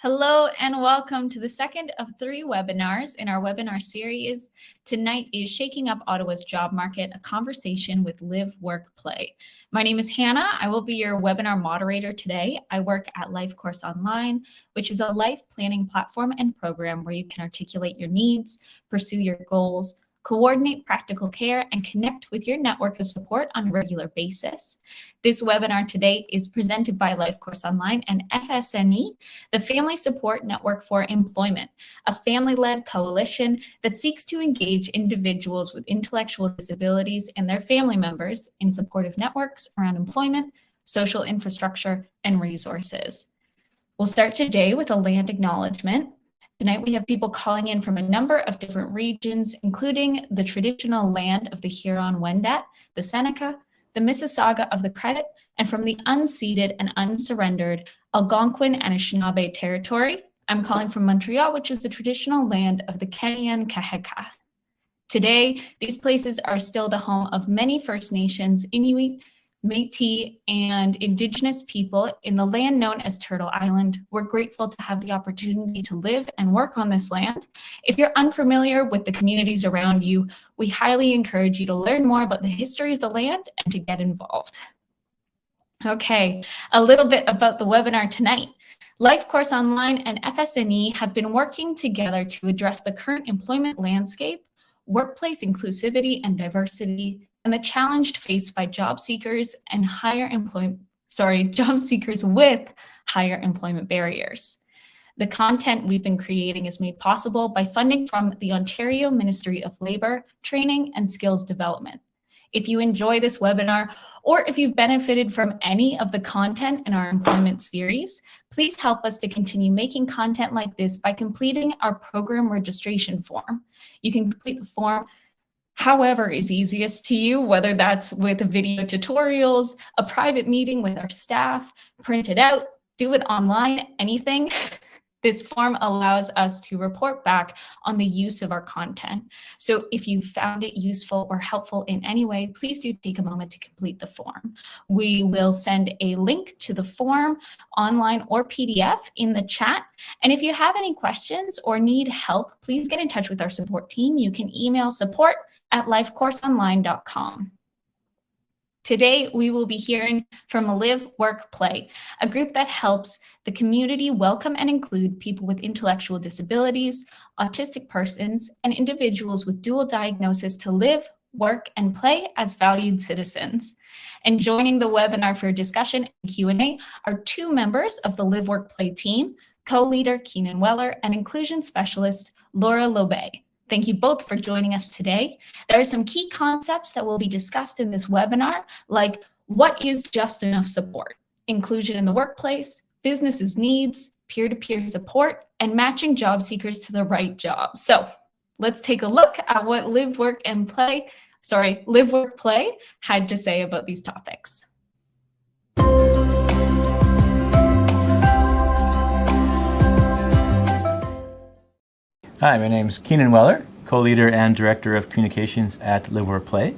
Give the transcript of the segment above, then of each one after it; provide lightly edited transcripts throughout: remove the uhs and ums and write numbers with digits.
Hello and welcome to the second of 3 webinars in our webinar series. Tonight is Shaking Up Ottawa's Job Market, a conversation with LiveWorkPlay. My name is Hannah. I will be your webinar moderator today. I work at LifeCourse Online, which is a life planning platform and program where you can articulate your needs, pursue your goals, coordinate practical care, and connect with your network of support on a regular basis. This webinar today is presented by LifeCourse Online and FSNE, the Family Support Network for Employment, a family-led coalition that seeks to engage individuals with intellectual disabilities and their family members in supportive networks around employment, social infrastructure, and resources. We'll start today with a land acknowledgement. Tonight we have people calling in from a number of different regions, including the traditional land of the Huron-Wendat, the Seneca, the Mississauga of the Credit, and from the unceded and unsurrendered Algonquin and Anishinaabe territory. I'm calling from Montreal, which is the traditional land of the Kanien'kehá:ka. Today, these places are still the home of many First Nations, Inuit, Métis, and Indigenous people in the land known as Turtle Island. We're grateful to have the opportunity to live and work on this land. If you're unfamiliar with the communities around you, we highly encourage you to learn more about the history of the land and to get involved. Okay, a little bit about the webinar tonight. LifeCourse Online and FSNE have been working together to address the current employment landscape, workplace inclusivity and diversity, and the challenge faced by job seekers with higher employment barriers. The content we've been creating is made possible by funding from the Ontario Ministry of Labour, Training and Skills Development. If you enjoy this webinar, or if you've benefited from any of the content in our employment series, please help us to continue making content like this by completing our program registration form. You can complete the form however is easiest to you, whether that's with video tutorials, a private meeting with our staff, print it out, do it online, anything. This form allows us to report back on the use of our content. So if you found it useful or helpful in any way, please do take a moment to complete the form. We will send a link to the form online or PDF in the chat. And if you have any questions or need help, please get in touch with our support team. You can email support@lifecourseonline.com. Today, we will be hearing from LiveWorkPlay, a group that helps the community welcome and include people with intellectual disabilities, autistic persons, and individuals with dual diagnosis to live, work, and play as valued citizens. And joining the webinar for discussion and Q&A are 2 members of the LiveWorkPlay team, co-leader Keenan and inclusion specialist Laura Lobay. Thank you both for joining us today. There are some key concepts that will be discussed in this webinar, like what is just enough support, inclusion in the workplace, businesses' needs, peer-to-peer support, and matching job seekers to the right job. So let's take a look at what LiveWorkPlay had to say about these topics. Hi, my name is Keenan Weller, co-leader and director of communications at LiveWorkPlay.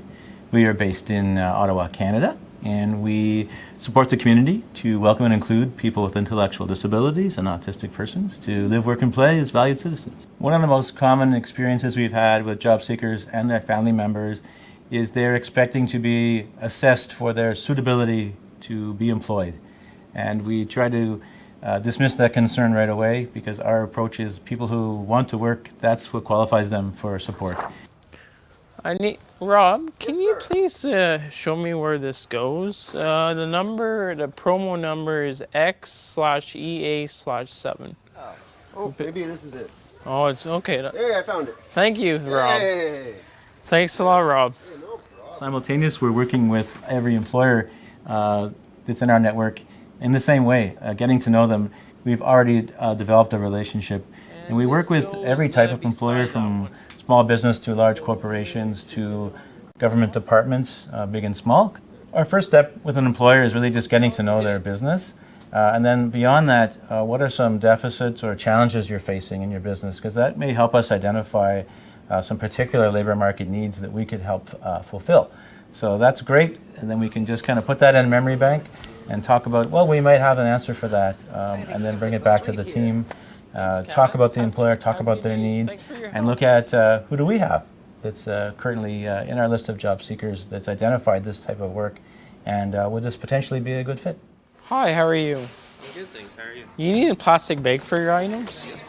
We are based in Ottawa, Canada, and we support the community to welcome and include people with intellectual disabilities and autistic persons to live, work, and play as valued citizens. One of the most common experiences we've had with job seekers and their family members is they're expecting to be assessed for their suitability to be employed. And we try to dismiss that concern right away, because our approach is people who want to work, that's what qualifies them for support. Rob, can you please show me where this goes? The promo number is X/EA/7. Oh, maybe this is it. Oh, it's okay. Hey, I found it. Thank you, Rob. Hey. Thanks a lot, Rob. Hey, no problem. Simultaneous, we're working with every employer that's in our network in the same way, getting to know them. We've already developed a relationship, and we work with every type of employer, from small business to large corporations to government departments, big and small. Our first step with an employer is really just getting to know their business. And then beyond that, what are some deficits or challenges you're facing in your business? Because that may help us identify some particular labor market needs that we could help fulfill. So that's great, and then we can just kind of put that in memory bank and talk about, well, we might have an answer for that, and then bring it back to the team, talk about the employer, talk about their needs, and look at who do we have that's currently in our list of job seekers that's identified this type of work, and would this potentially be a good fit? Hi, how are you? I'm good, thanks. How are you? You need a plastic bag for your items? Yes, please.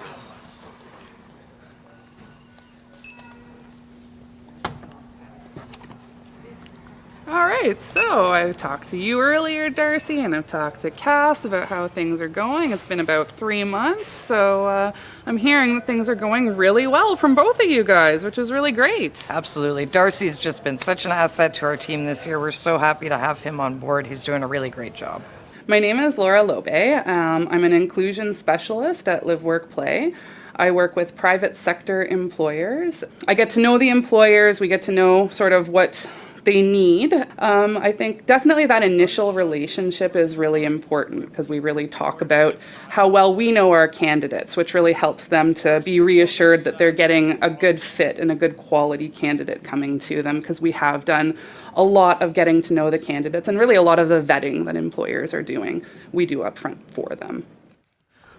All right, so I talked to you earlier, Darcy, and I've talked to Cass about how things are going. It's been about 3 months, so I'm hearing that things are going really well from both of you guys, which is really great. Absolutely. Darcy's just been such an asset to our team this year. We're so happy to have him on board. He's doing a really great job. My name is Laura Lobe. I'm an inclusion specialist at LiveWorkPlay. I work with private sector employers. I get to know the employers. We get to know sort of what they need. I think definitely that initial relationship is really important because we really talk about how well we know our candidates, which really helps them to be reassured that they're getting a good fit and a good quality candidate coming to them, because we have done a lot of getting to know the candidates and really a lot of the vetting that employers are doing, we do up front for them.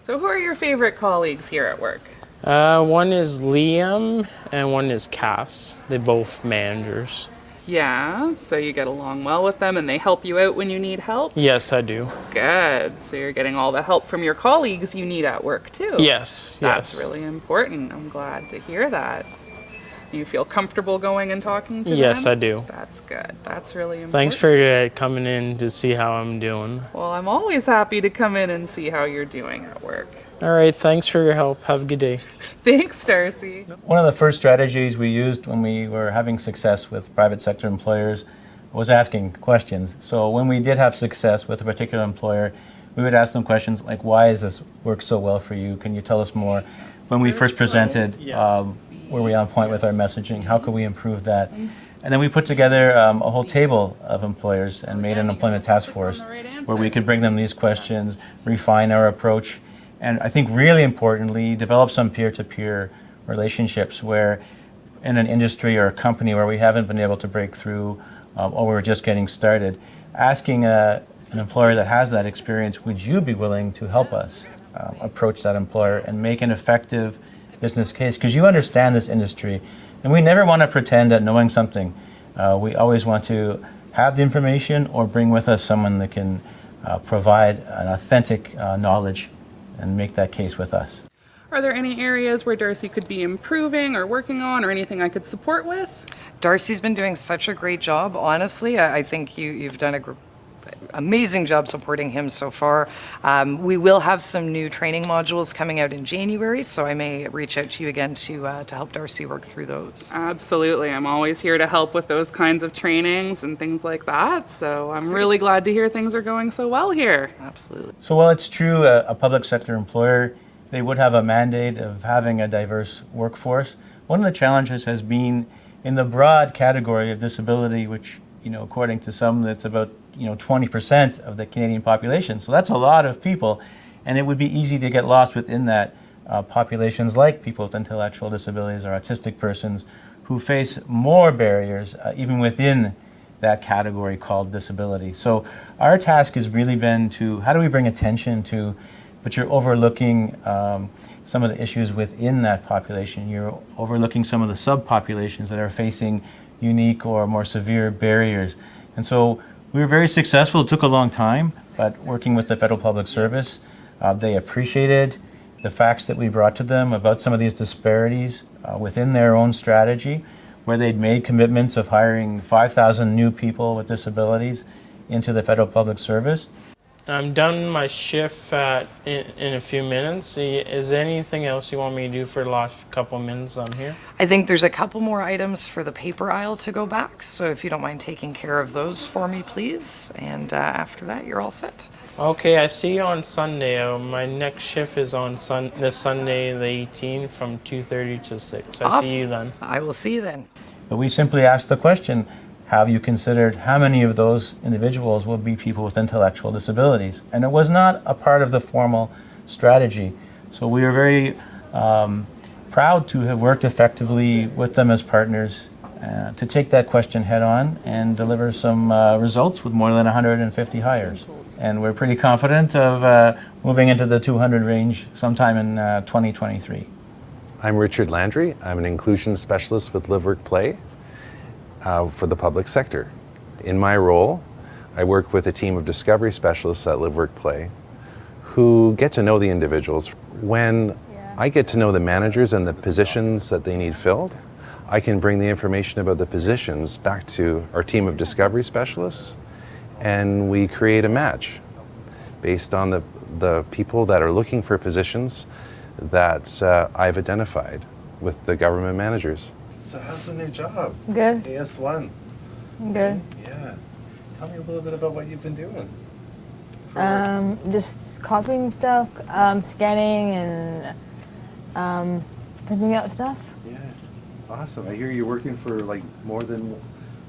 So who are your favorite colleagues here at work? One is Liam and one is Cass. They're both managers. Yeah, so you get along well with them and they help you out when you need help? Yes, I do. Good. So you're getting all the help from your colleagues you need at work too? Yes, That's yes. really important. I'm glad to hear that. You feel comfortable going and talking to them? Yes, I do. That's good. That's really important. Thanks for coming in to see how I'm doing. Well, I'm always happy to come in and see how you're doing at work. All right, thanks for your help. Have a good day. Thanks, Darcy. One of the first strategies we used when we were having success with private sector employers was asking questions. So when we did have success with a particular employer, we would ask them questions like, why does this work so well for you? Can you tell us more? When we first presented, were we on point with our messaging? How could we improve that? And then we put together a whole table of employers and made an employment task force where we could bring them these questions, refine our approach, and I think really importantly, develop some peer-to-peer relationships where in an industry or a company where we haven't been able to break through or we're just getting started, asking an employer that has that experience, would you be willing to help us approach that employer and make an effective business case? Because you understand this industry, and we never want to pretend at knowing something. We always want to have the information or bring with us someone that can provide an authentic knowledge and make that case with us. Are there any areas where Darcy could be improving or working on, or anything I could support with? Darcy's been doing such a great job, honestly. I think you've done an amazing job supporting him so far. We will have some new training modules coming out in January, so I may reach out to you again to help Darcy work through those. Absolutely. I'm always here to help with those kinds of trainings and things like that. So I'm really glad to hear things are going so well here. Absolutely. So while it's true a public sector employer, they would have a mandate of having a diverse workforce. One of the challenges has been in the broad category of disability, which, according to some, that's about 20% of the Canadian population. So that's a lot of people, and it would be easy to get lost within that. Populations like people with intellectual disabilities or autistic persons who face more barriers even within that category called disability. So our task has really been to, how do we bring attention to, but you're overlooking some of the issues within that population. You're overlooking some of the subpopulations that are facing unique or more severe barriers. And so we were very successful. It took a long time, but working with the Federal Public Service, they appreciated the facts that we brought to them about some of these disparities within their own strategy, where they'd made commitments of hiring 5,000 new people with disabilities into the Federal Public Service. I'm done my shift in a few minutes. Is there anything else you want me to do for the last couple of minutes I'm here? I think there's a couple more items for the paper aisle to go back, so if you don't mind taking care of those for me, please. And after that, you're all set. Okay, I see you on Sunday. My next shift is on this Sunday, the 18th, from 2:30 to 6. I Awesome. see you then. I will see you then. But we simply asked the question, have you considered how many of those individuals will be people with intellectual disabilities? And it was not a part of the formal strategy. So we are very proud to have worked effectively with them as partners to take that question head on and deliver some results with more than 150 hires. and we're pretty confident of moving into the 200 range sometime in 2023. I'm Richard Landry. I'm an inclusion specialist with LiveWorkPlay for the public sector. In my role, I work with a team of discovery specialists at LiveWorkPlay who get to know the individuals. When I get to know the managers and the positions that they need filled, I can bring the information about the positions back to our team of discovery specialists, and we create a match based on the people that are looking for positions that I've identified with the government managers. So how's the new job? Good. AS1. Good. Yeah. Tell me a little bit about what you've been doing. Just copying stuff, scanning and printing out stuff. Yeah. Awesome. I hear you're working for like more than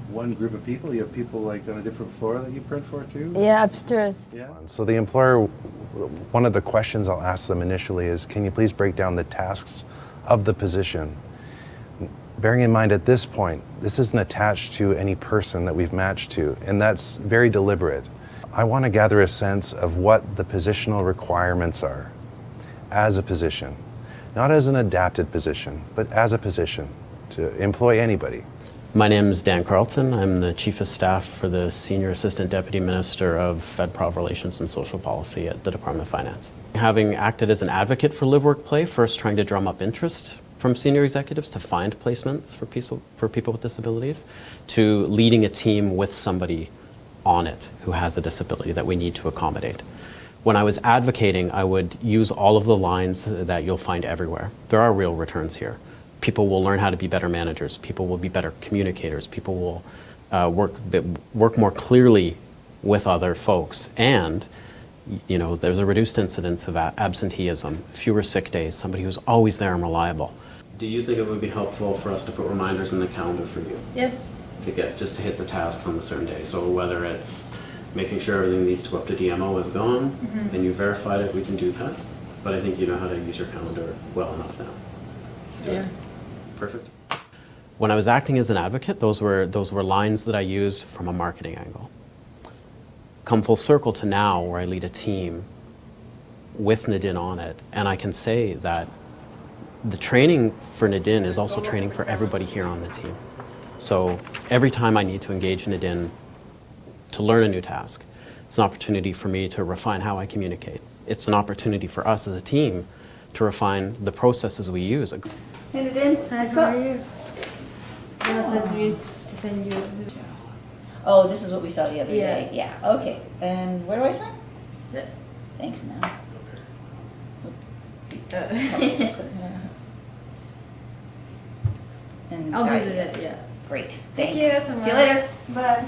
one group of people. You have people like on a different floor that you print for too? Yeah, upstairs. Yeah. So the employer, one of the questions I'll ask them initially is, can you please break down the tasks of the position? Bearing in mind at this point, this isn't attached to any person that we've matched to, and that's very deliberate. I want to gather a sense of what the positional requirements are as a position, not as an adapted position, but as a position to employ anybody. My name is Dan Carlton. I'm the Chief of Staff for the Senior Assistant Deputy Minister of FedProv Relations and Social Policy at the Department of Finance. Having acted as an advocate for LiveWorkPlay, first trying to drum up interest from senior executives to find placements for people with disabilities, to leading a team with somebody on it who has a disability that we need to accommodate. When I was advocating, I would use all of the lines that you'll find everywhere. There are real returns here. People will learn how to be better managers. People will be better communicators. People will work more clearly with other folks. And there's a reduced incidence of absenteeism, fewer sick days, somebody who's always there and reliable. Do you think it would be helpful for us to put reminders in the calendar for you? Yes. To hit the tasks on a certain day. So whether it's making sure everything needs to go up to DMO is gone, and you verified it, we can do that. But I think you know how to use your calendar well enough now. Yeah. Perfect. When I was acting as an advocate, those were lines that I used from a marketing angle. Come full circle to now, where I lead a team with Nadine on it, and I can say that the training for Nadine is also training for everybody here on the team. So every time I need to engage Nadine to learn a new task, it's an opportunity for me to refine how I communicate. It's an opportunity for us as a team to refine the processes we use. Hey, Nadine. Hi, how are you? I said to send you. Oh, this is what we saw the other Yeah. day. Yeah, okay. And where do I sign? Yeah. Thanks, now. And I'll do alright, that, yeah. Great, Thank thanks. you. See you later. Bye.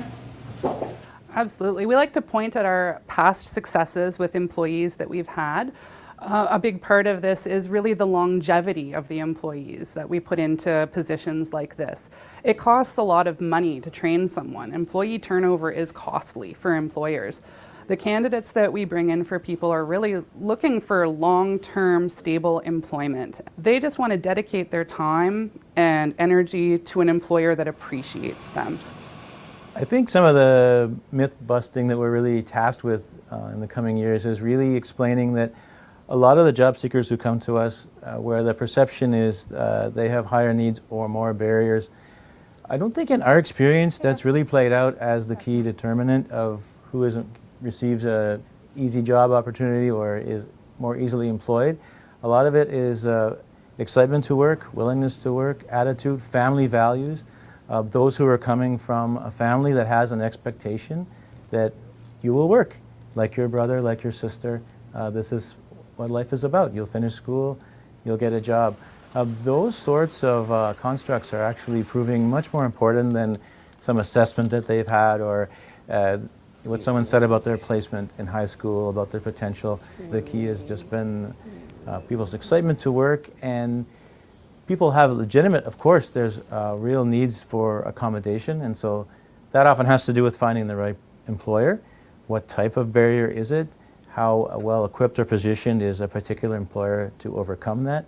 Absolutely. We like to point at our past successes with employees that we've had. A big part of this is really the longevity of the employees that we put into positions like this. It costs a lot of money to train someone. Employee turnover is costly for employers. The candidates that we bring in for people are really looking for long-term, stable employment. They just want to dedicate their time and energy to an employer that appreciates them. I think some of the myth busting that we're really tasked with in the coming years is really explaining that a lot of the job seekers who come to us where the perception is they have higher needs or more barriers, I don't think in our experience that's really played out as the key determinant of who receives a easy job opportunity or is more easily employed. A lot of it is excitement to work, willingness to work, attitude, family values. Those who are coming from a family that has an expectation that you will work, like your brother, like your sister. This is what life is about. You'll finish school, you'll get a job. Those sorts of constructs are actually proving much more important than some assessment that they've had or what someone said about their placement in high school, about their potential. The key has just been people's excitement to work, and people have legitimate, of course, there's real needs for accommodation, and so that often has to do with finding the right employer. What type of barrier is it? How well equipped or positioned is a particular employer to overcome that?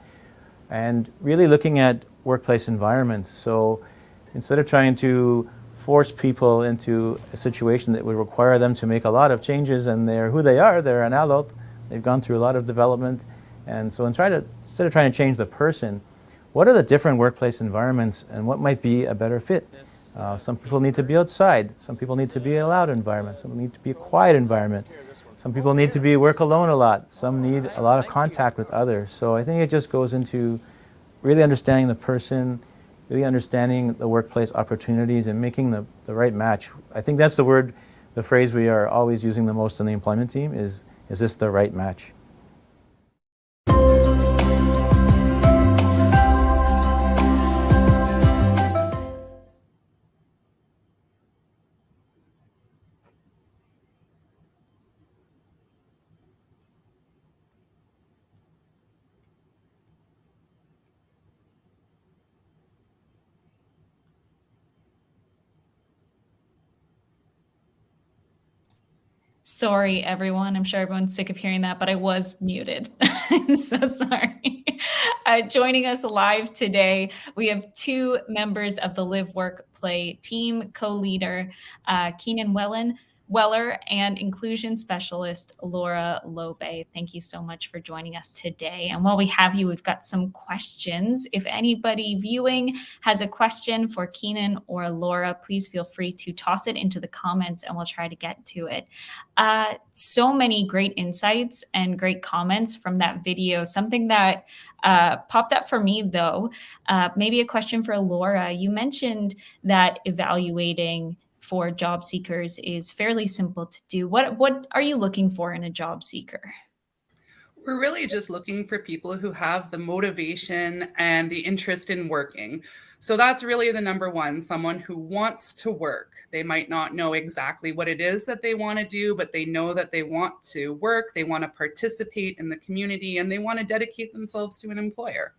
And really looking at workplace environments. So instead of trying to force people into a situation that would require them to make a lot of changes, and they're who they are. They're an adult. They've gone through a lot of development. And so instead of trying to change the person, what are the different workplace environments and what might be a better fit? Some people need to be outside. Some people need to be in a loud environment. Some need to be a quiet environment. Some people need to work alone a lot. Some need a lot of contact with others. So I think it just goes into really understanding the person, really understanding the workplace opportunities and making the right match. I think that's the phrase we are always using the most on the employment team is this the right match? Sorry, everyone. I'm sure everyone's sick of hearing that, but I was muted. I'm so sorry. Joining us live today, we have two members of the Live, Work, Play team, co-leader Keenan Weller and inclusion specialist Laura Lobe. Thank you so much for joining us today. And while we have you, we've got some questions. If anybody viewing has a question for Keenan or Laura, please feel free to toss it into the comments and we'll try to get to it. So many great insights and great comments from that video. Something that popped up for me, though, maybe a question for Laura. You mentioned that evaluating for job seekers is fairly simple to do. What are you looking for in a job seeker? We're really just looking for people who have the motivation and the interest in working. So that's really the number one, someone who wants to work. They might not know exactly what it is that they want to do, but they know that they want to work, they want to participate in the community, and they want to dedicate themselves to an employer.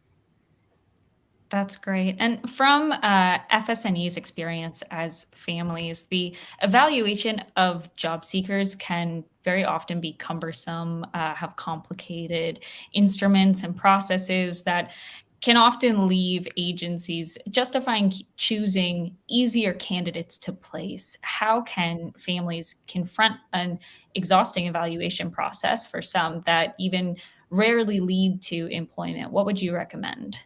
That's great. And from FSNE's experience as families, the evaluation of job seekers can very often be cumbersome, have complicated instruments and processes that can often leave agencies justifying choosing easier candidates to place. How can families confront an exhausting evaluation process for some that even rarely lead to employment? What would you recommend?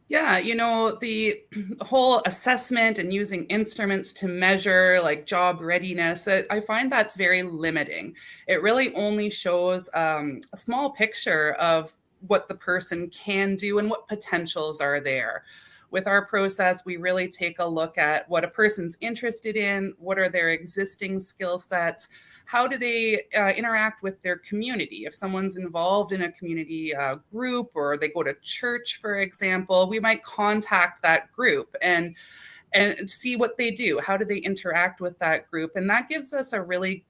Yeah, the whole assessment and using instruments to measure like job readiness, I find that's very limiting. It really only shows a small picture of what the person can do and what potentials are there. With our process, we really take a look at what a person's interested in, what are their existing skill sets, how do they interact with their community? If someone's involved in a community group or they go to church, for example, we might contact that group and see what they do. How do they interact with that group? And that gives us a really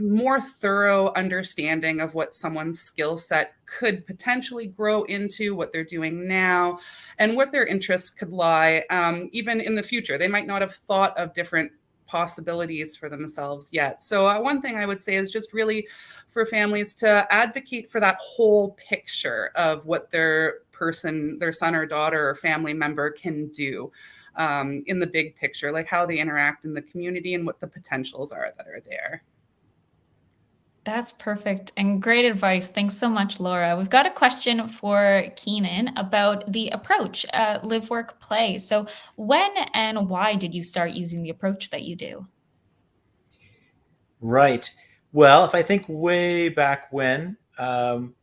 more thorough understanding of what someone's skill set could potentially grow into, what they're doing now, and what their interests could lie even in the future. They might not have thought of different possibilities for themselves yet. So one thing I would say is just really for families to advocate for that whole picture of what their son or daughter or family member can do in the big picture, like how they interact in the community and what the potentials are that are there. That's perfect and great advice. Thanks so much, Laura. We've got a question for Keenan about the approach, Live, Work, Play. So when and why did you start using the approach that you do? Right. Well, if I think way back when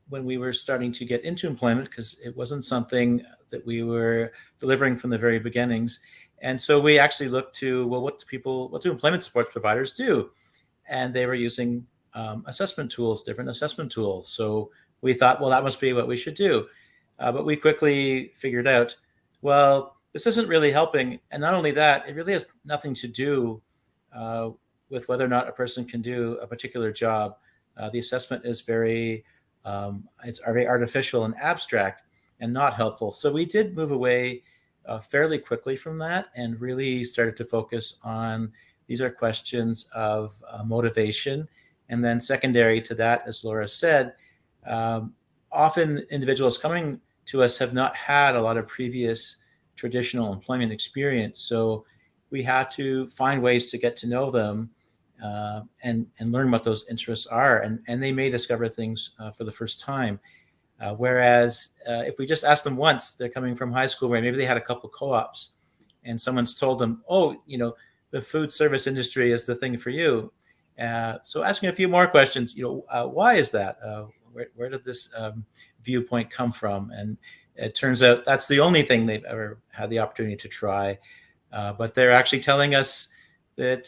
we were starting to get into employment, because it wasn't something that we were delivering from the very beginnings. And so we actually looked to, well, what do employment support providers do? And they were using assessment tools, different assessment tools. So we thought, well, that must be what we should do. But we quickly figured out, well, this isn't really helping. And not only that, it really has nothing to do with whether or not a person can do a particular job. The assessment is very artificial and abstract and not helpful. So we did move away fairly quickly from that and really started to focus on these are questions of motivation. And then secondary to that, as Laura said, often individuals coming to us have not had a lot of previous traditional employment experience. So we had to find ways to get to know them and learn what those interests are. And they may discover things for the first time. Whereas if we just ask them once, they're coming from high school where maybe they had a couple co-ops and someone's told them, oh, the food service industry is the thing for you. So asking a few more questions, why is that? Where did this viewpoint come from? And it turns out that's the only thing they've ever had the opportunity to try. But they're actually telling us that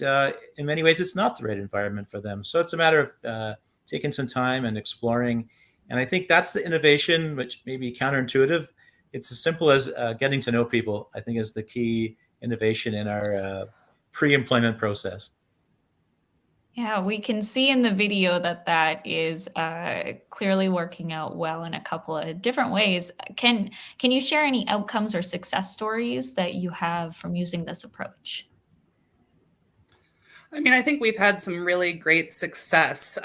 in many ways it's not the right environment for them. So it's a matter of taking some time and exploring. And I think that's the innovation, which may be counterintuitive. It's as simple as getting to know people, I think, is the key innovation in our pre-employment process. Yeah, we can see in the video that is clearly working out well in a couple of different ways. Can you share any outcomes or success stories that you have from using this approach? I mean, I think we've had some really great success.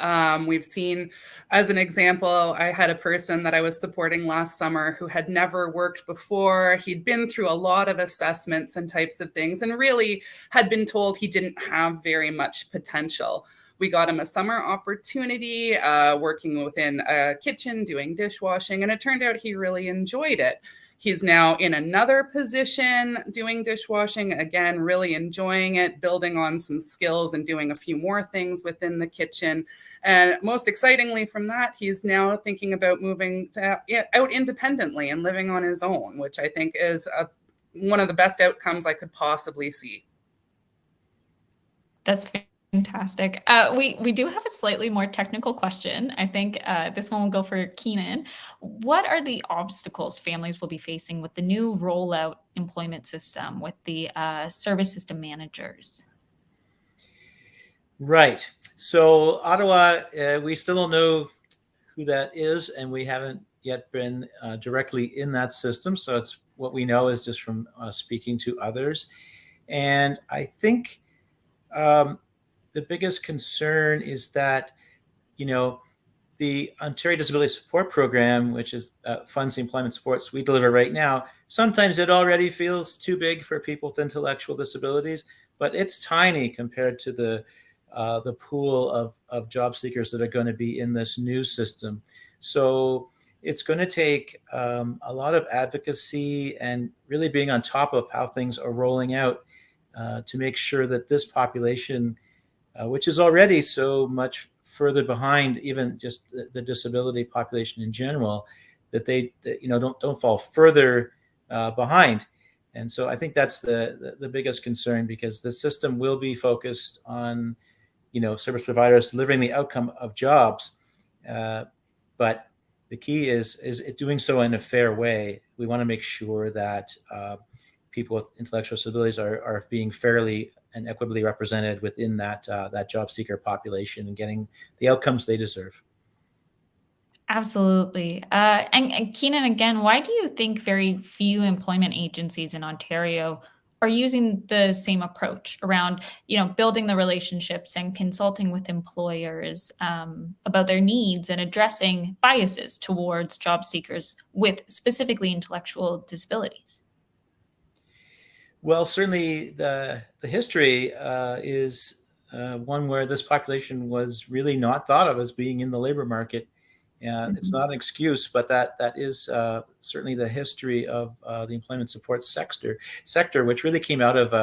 We've seen, as an example, I had a person that I was supporting last summer who had never worked before. He'd been through a lot of assessments and types of things and really had been told he didn't have very much potential. We got him a summer opportunity working within a kitchen, doing dishwashing, and it turned out he really enjoyed it. He's now in another position doing dishwashing, again, really enjoying it, building on some skills and doing a few more things within the kitchen. And most excitingly from that, he's now thinking about moving out independently and living on his own, which I think is one of the best outcomes I could possibly see. That's fantastic. We do have a slightly more technical question. I think this one will go for Keenan. What are the obstacles families will be facing with the new rollout employment system with the service system managers? Right. So Ottawa, we still don't know who that is, and we haven't yet been directly in that system. So it's what we know is just from speaking to others. And I think the biggest concern is that, the Ontario Disability Support Program, which is funds the employment supports we deliver right now, sometimes it already feels too big for people with intellectual disabilities, but it's tiny compared to the pool of job seekers that are going to be in this new system. So it's going to take a lot of advocacy and really being on top of how things are rolling out to make sure that this population, which is already so much further behind even just the disability population in general, that they don't fall further behind. And so I think that's the biggest concern, because the system will be focused on service providers delivering the outcome of jobs, but the key is doing so in a fair way. We want to make sure that people with intellectual disabilities are being fairly and equitably represented within that job seeker population and getting the outcomes they deserve. Absolutely. And Keenan, again, why do you think very few employment agencies in Ontario are using the same approach around, building the relationships and consulting with employers about their needs and addressing biases towards job seekers with specifically intellectual disabilities? Well, certainly the history is one where this population was really not thought of as being in the labor market. And it's not an excuse, but that is certainly the history of the employment support sector, which really came out of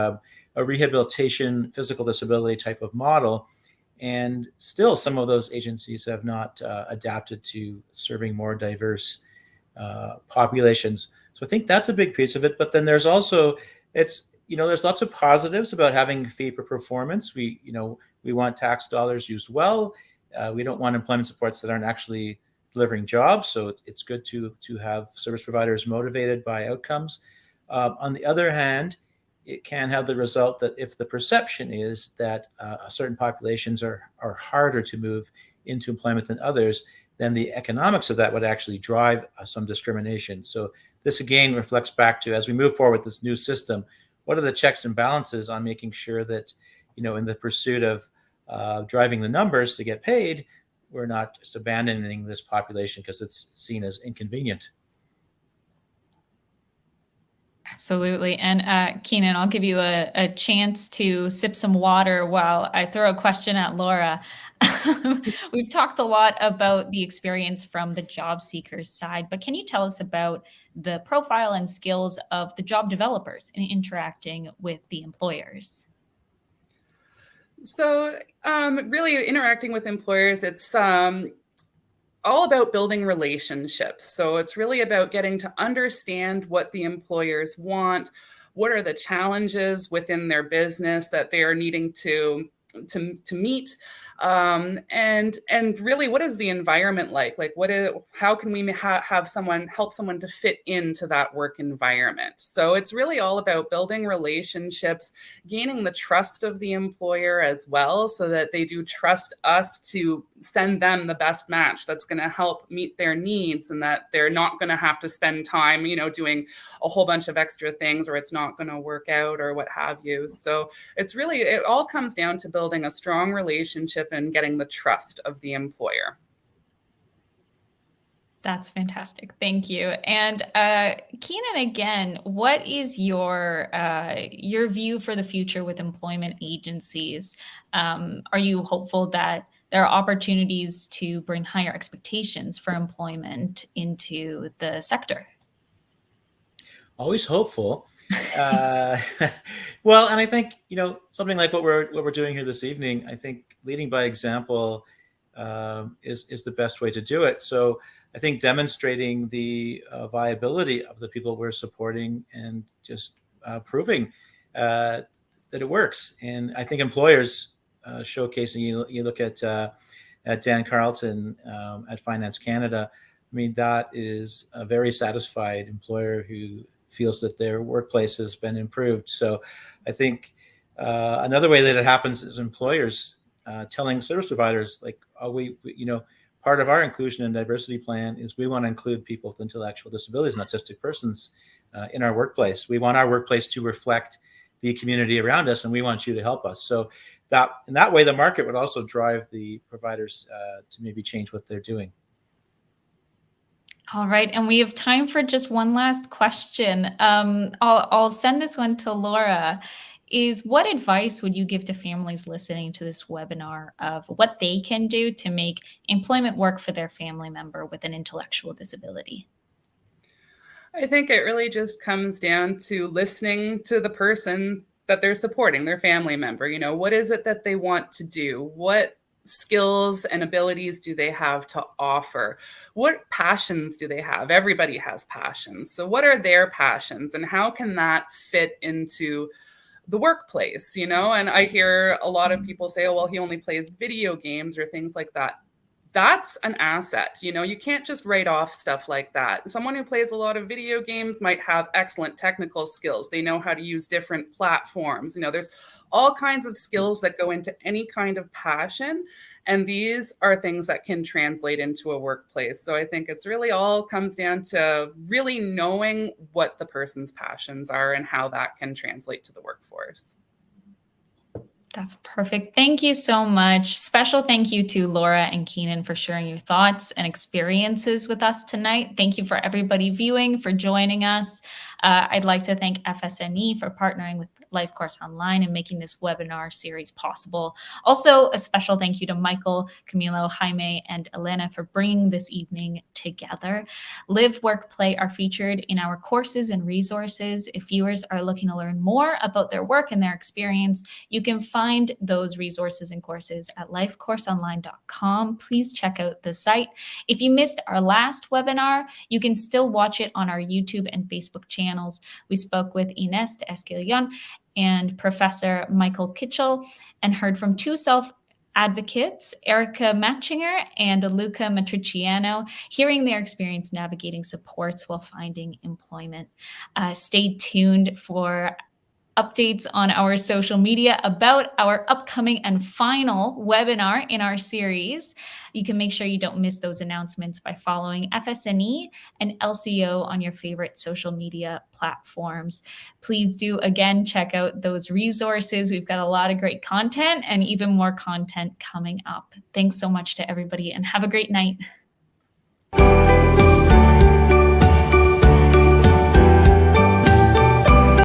a rehabilitation physical disability type of model. And still some of those agencies have not adapted to serving more diverse populations. So I think that's a big piece of it. But then there's also, there's lots of positives about having fee for performance. We want tax dollars used well. We don't want employment supports that aren't actually delivering jobs. So it's good to have service providers motivated by outcomes. On the other hand, it can have the result that if the perception is that certain populations are harder to move into employment than others, then the economics of that would actually drive some discrimination. So this again reflects back to, as we move forward with this new system, what are the checks and balances on making sure that, in the pursuit of driving the numbers to get paid, we're not just abandoning this population because it's seen as inconvenient. Absolutely. And Keenan, I'll give you a chance to sip some water while I throw a question at Laura. We've talked a lot about the experience from the job seekers side, but can you tell us about the profile and skills of the job developers in interacting with the employers? So really interacting with employers, it's all about building relationships. So it's really about getting to understand what the employers want, what are the challenges within their business that they are needing to meet, and really what is the environment like how can we have someone help someone to fit into that work environment. So it's really all about building relationships, gaining the trust of the employer as well, so that they do trust us to send them the best match that's going to help meet their needs, and that they're not going to have to spend time, doing a whole bunch of extra things, or it's not going to work out or what have you. So it all comes down to building a strong relationship and getting the trust of the employer. That's fantastic. Thank you. And Keenan, again, what is your view for the future with employment agencies? Are you hopeful that there are opportunities to bring higher expectations for employment into the sector? Always hopeful. Well, and I think, something like what we're doing here this evening, I think leading by example is the best way to do it. So I think demonstrating the viability of the people we're supporting and just proving that it works. And I think employers showcasing, you look at Dan Carlton at Finance Canada. I mean, that is a very satisfied employer who feels that their workplace has been improved. So I think another way that it happens is employers telling service providers, like, part of our inclusion and diversity plan is we want to include people with intellectual disabilities, not autistic persons, in our workplace. We want our workplace to reflect the community around us, and we want you to help us. So that in that way, the market would also drive the providers to maybe change what they're doing. All right, and we have time for just one last question. I'll send this one to Laura. What advice would you give to families listening to this webinar of what they can do to make employment work for their family member with an intellectual disability? I think it really just comes down to listening to the person that they're supporting, their family member. What is it that they want to do? What skills and abilities do they have to offer? What passions do they have? Everybody has passions. So what are their passions, and how can that fit into the workplace? And I hear a lot of people say, oh, well, he only plays video games or things like that. That's an asset. You can't just write off stuff like that. Someone who plays a lot of video games might have excellent technical skills. They know how to use different platforms. There's all kinds of skills that go into any kind of passion. And these are things that can translate into a workplace. So I think it's really all comes down to really knowing what the person's passions are and how that can translate to the workforce. That's perfect. Thank you so much. Special thank you to Laura and Keenan for sharing your thoughts and experiences with us tonight. Thank you for everybody viewing, for joining us. I'd like to thank FSNE for partnering with LiveCourse Online and making this webinar series possible. Also, a special thank you to Michael, Camilo, Jaime, and Elena for bringing this evening together. Live, Work, Play are featured in our courses and resources. If viewers are looking to learn more about their work and their experience, you can find those resources and courses at lifecourseonline.com. Please check out the site. If you missed our last webinar, you can still watch it on our YouTube and Facebook channels. We spoke with Ines de Esquilion and Professor Michael Kitchell and heard from two self-advocates, Erica Matchinger and Luca Matriciano, hearing their experience navigating supports while finding employment. Stay tuned for updates on our social media about our upcoming and final webinar in our series. You can make sure you don't miss those announcements by following FSNE and LCO on your favorite social media platforms. Please do, again, check out those resources. We've got a lot of great content and even more content coming up. Thanks so much to everybody, and have a great night.